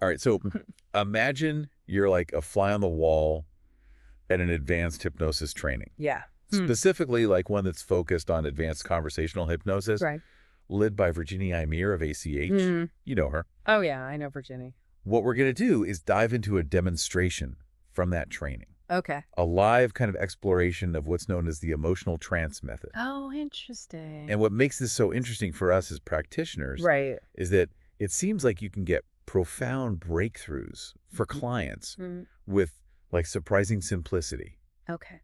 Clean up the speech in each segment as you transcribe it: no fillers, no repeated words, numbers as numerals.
All right, so imagine you're like a fly on the wall at an advanced hypnosis training. Yeah. Specifically like one that's focused on advanced conversational hypnosis, Right. led by Virginie of ACH. You know her. Oh, yeah, I know Virginie. What we're going to do is dive into a demonstration from that training. Okay. A live kind of exploration of what's known as the Emotional Trance Method. Oh, interesting. And what makes this so interesting for us as practitioners Right. is that it seems like you can get profound breakthroughs for clients with like surprising simplicity. Okay.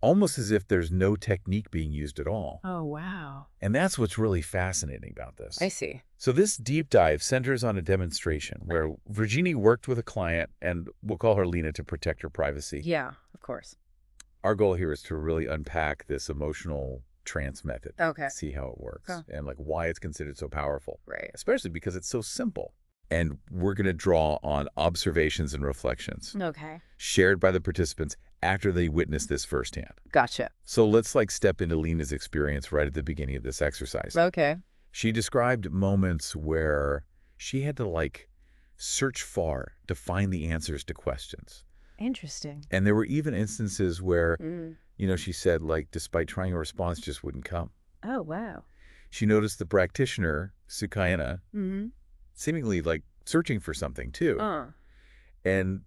Almost as if there's no technique being used at all. Oh, wow. And that's what's really fascinating about this. I see. So this deep dive centers on a demonstration where Virginie worked with a client, and we'll call her Lena to protect her privacy. Yeah, of course. Our goal here is to really unpack this emotional trance method. Okay. See how it works Huh. and like why it's considered so powerful. Right. Especially because it's so simple. And we're going to draw on observations and reflections Okay. shared by the participants after they witness this firsthand. Gotcha. So let's like step into Lena's experience right at the beginning of this exercise. Okay. She described moments where she had to like search far to find the answers to questions. Interesting. And there were even instances where, you know, she said like despite trying a response just wouldn't come. Oh, wow. She noticed the practitioner, Sukaina, seemingly like searching for something too. And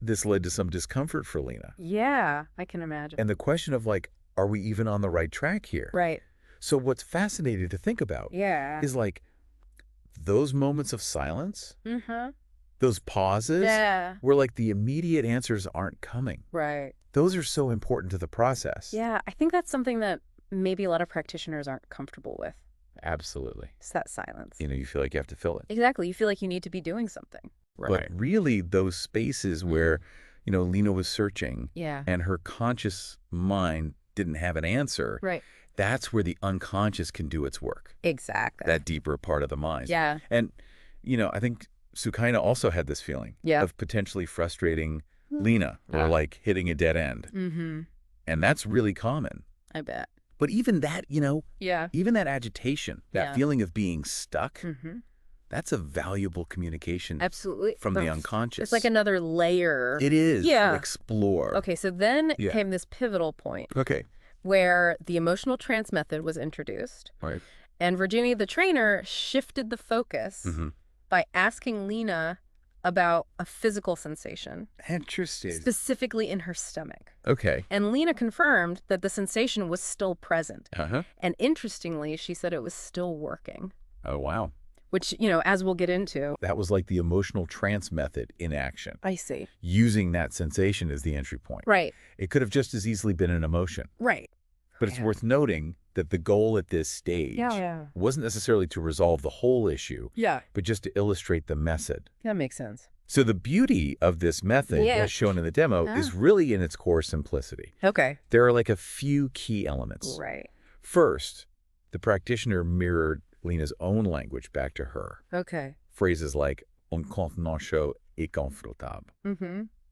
this led to some discomfort for Lena. Yeah, I can imagine. And the question of like, are we even on the right track here? Right. So what's fascinating to think about is like those moments of silence, those pauses where like the immediate answers aren't coming. Right. Those are so important to the process. Yeah, I think that's something that maybe a lot of practitioners aren't comfortable with. Absolutely. It's that silence. You know, you feel like you have to fill it. Exactly. You feel like you need to be doing something. But really those spaces where, you know, Lena was searching Yeah. and her conscious mind didn't have an answer. Right. That's where the unconscious can do its work. Exactly. That deeper part of the mind. Yeah. And, you know, I think Sukaina also had this feeling of potentially frustrating Lena or like hitting a dead end. And that's really common. I bet. But even that, you know, Yeah. even that agitation, that feeling of being stuck, that's a valuable communication Absolutely. from the unconscious. It's like another layer. It is. Yeah. Explore. Okay, so then came this pivotal point Okay. where the emotional trance method was introduced. Right. And Virginie, the trainer, shifted the focus by asking Lena about a physical sensation, Interesting. specifically in her stomach. Okay. And Lena confirmed that the sensation was still present. Uh-huh. And interestingly, she said it was still working, Oh, wow. which, you know, as we'll get into. That was like the emotional trance method in action. I see. Using that sensation as the entry point. Right. It could have just as easily been an emotion. Right. But it's worth noting that the goal at this stage wasn't necessarily to resolve the whole issue, but just to illustrate the method. That makes sense. So the beauty of this method, as shown in the demo, is really in its core simplicity. Okay. There are like a few key elements. Right. First, the practitioner mirrored Lena's own language back to her. Okay. Phrases like un contenant chaud et confortable,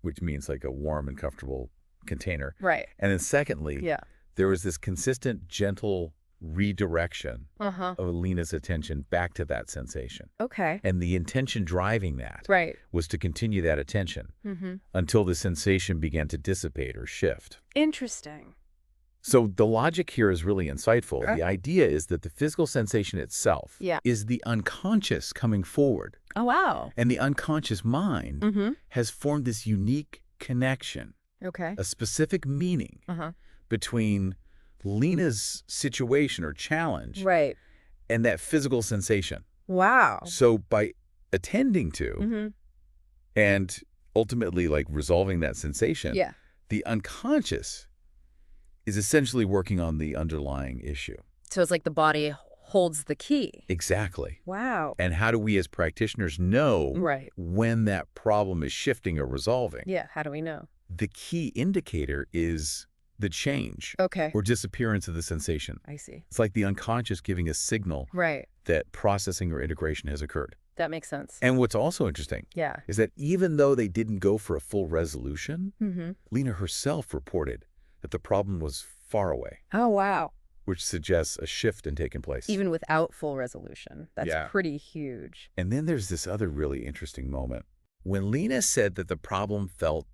which means like a warm and comfortable container. Right. And then secondly, there was this consistent, gentle redirection of Lena's attention back to that sensation. Okay. And the intention driving that was to continue that attention until the sensation began to dissipate or shift. Interesting. So the logic here is really insightful. The idea is that the physical sensation itself is the unconscious coming forward. Oh, wow. And the unconscious mind has formed this unique connection, a specific meaning between Lena's situation or challenge and that physical sensation. Wow. So by attending to and ultimately like resolving that sensation, the unconscious is essentially working on the underlying issue. So it's like the body holds the key. Exactly. Wow. And how do we as practitioners know when that problem is shifting or resolving? Yeah, how do we know? The key indicator is the change or disappearance of the sensation. I see. It's like the unconscious giving a signal that processing or integration has occurred. That makes sense. And what's also interesting is that even though they didn't go for a full resolution, Lena herself reported that the problem was far away. Oh, wow. Which suggests a shift in taking place. Even without full resolution. That's pretty huge. And then there's this other really interesting moment When Lena said that the problem felt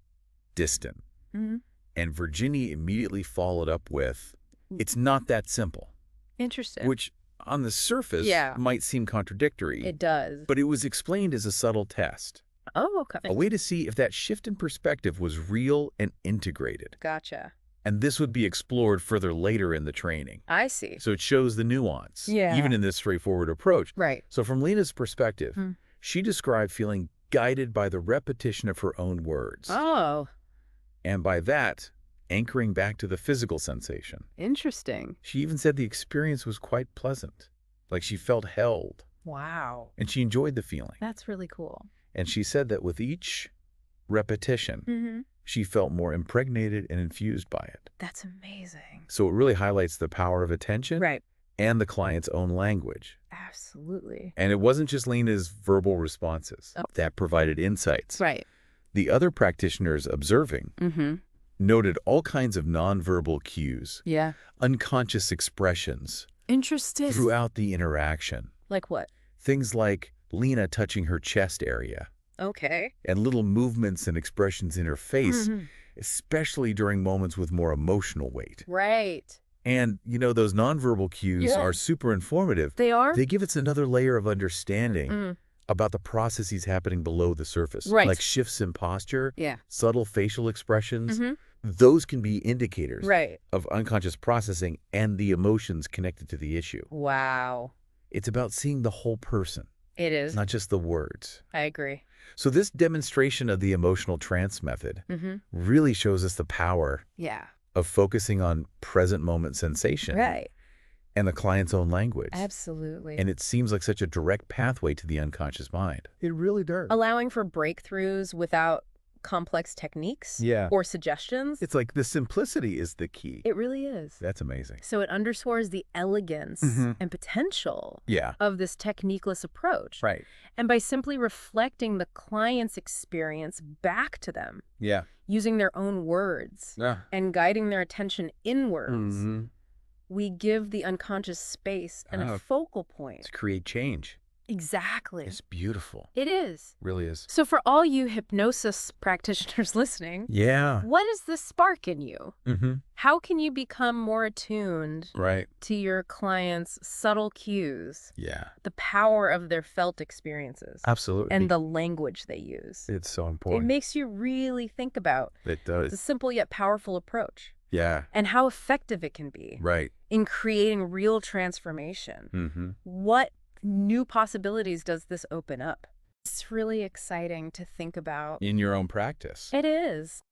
distant, and Virginie immediately followed up with, "It's not that simple." Interesting. Which, on the surface, might seem contradictory. It does. But it was explained as a subtle test. Oh, okay. A way to see if that shift in perspective was real and integrated. Gotcha. And this would be explored further later in the training. I see. So it shows the nuance, even in this straightforward approach. Right. So from Lena's perspective, she described feeling guided by the repetition of her own words. Oh. And by that, anchoring back to the physical sensation. Interesting. She even said the experience was quite pleasant, like she felt held. Wow. And she enjoyed the feeling. That's really cool. And she said that with each repetition, she felt more impregnated and infused by it. That's amazing. So it really highlights the power of attention and the client's own language. Absolutely. And it wasn't just Lena's verbal responses that provided insights. Right. The other practitioners observing noted all kinds of nonverbal cues, unconscious expressions Interesting. throughout the interaction. Like what? Things like Lena touching her chest area. Okay. And little movements and expressions in her face, especially during moments with more emotional weight. Right. And, you know, those nonverbal cues are super informative. They are? They give us another layer of understanding about the processes happening below the surface. Right. Like shifts in posture, Yeah. subtle facial expressions. Those can be indicators of unconscious processing and the emotions connected to the issue. Wow. It's about seeing the whole person. It is. Not just the words. I agree. So this demonstration of the emotional trance method really shows us the power of focusing on present moment sensation and the client's own language. Absolutely. And it seems like such a direct pathway to the unconscious mind. It really does. Allowing for breakthroughs without complex techniques or suggestions. It's like the simplicity is the key. It really is. That's amazing. So it underscores the elegance and potential of this techniqueless approach. Right. And by simply reflecting the client's experience back to them, using their own words and guiding their attention inwards, we give the unconscious space and a focal point. To create change. Exactly. It's beautiful. It is. Really is. So for all you hypnosis practitioners listening, what is the spark in you? How can you become more attuned to your clients' subtle cues? The power of their felt experiences. Absolutely. And the language they use. It's so important. It makes you really think about the simple yet powerful approach. Yeah. And how effective it can be. Right. In creating real transformation. What new possibilities does this open up? It's really exciting to think about. In your own practice. It is.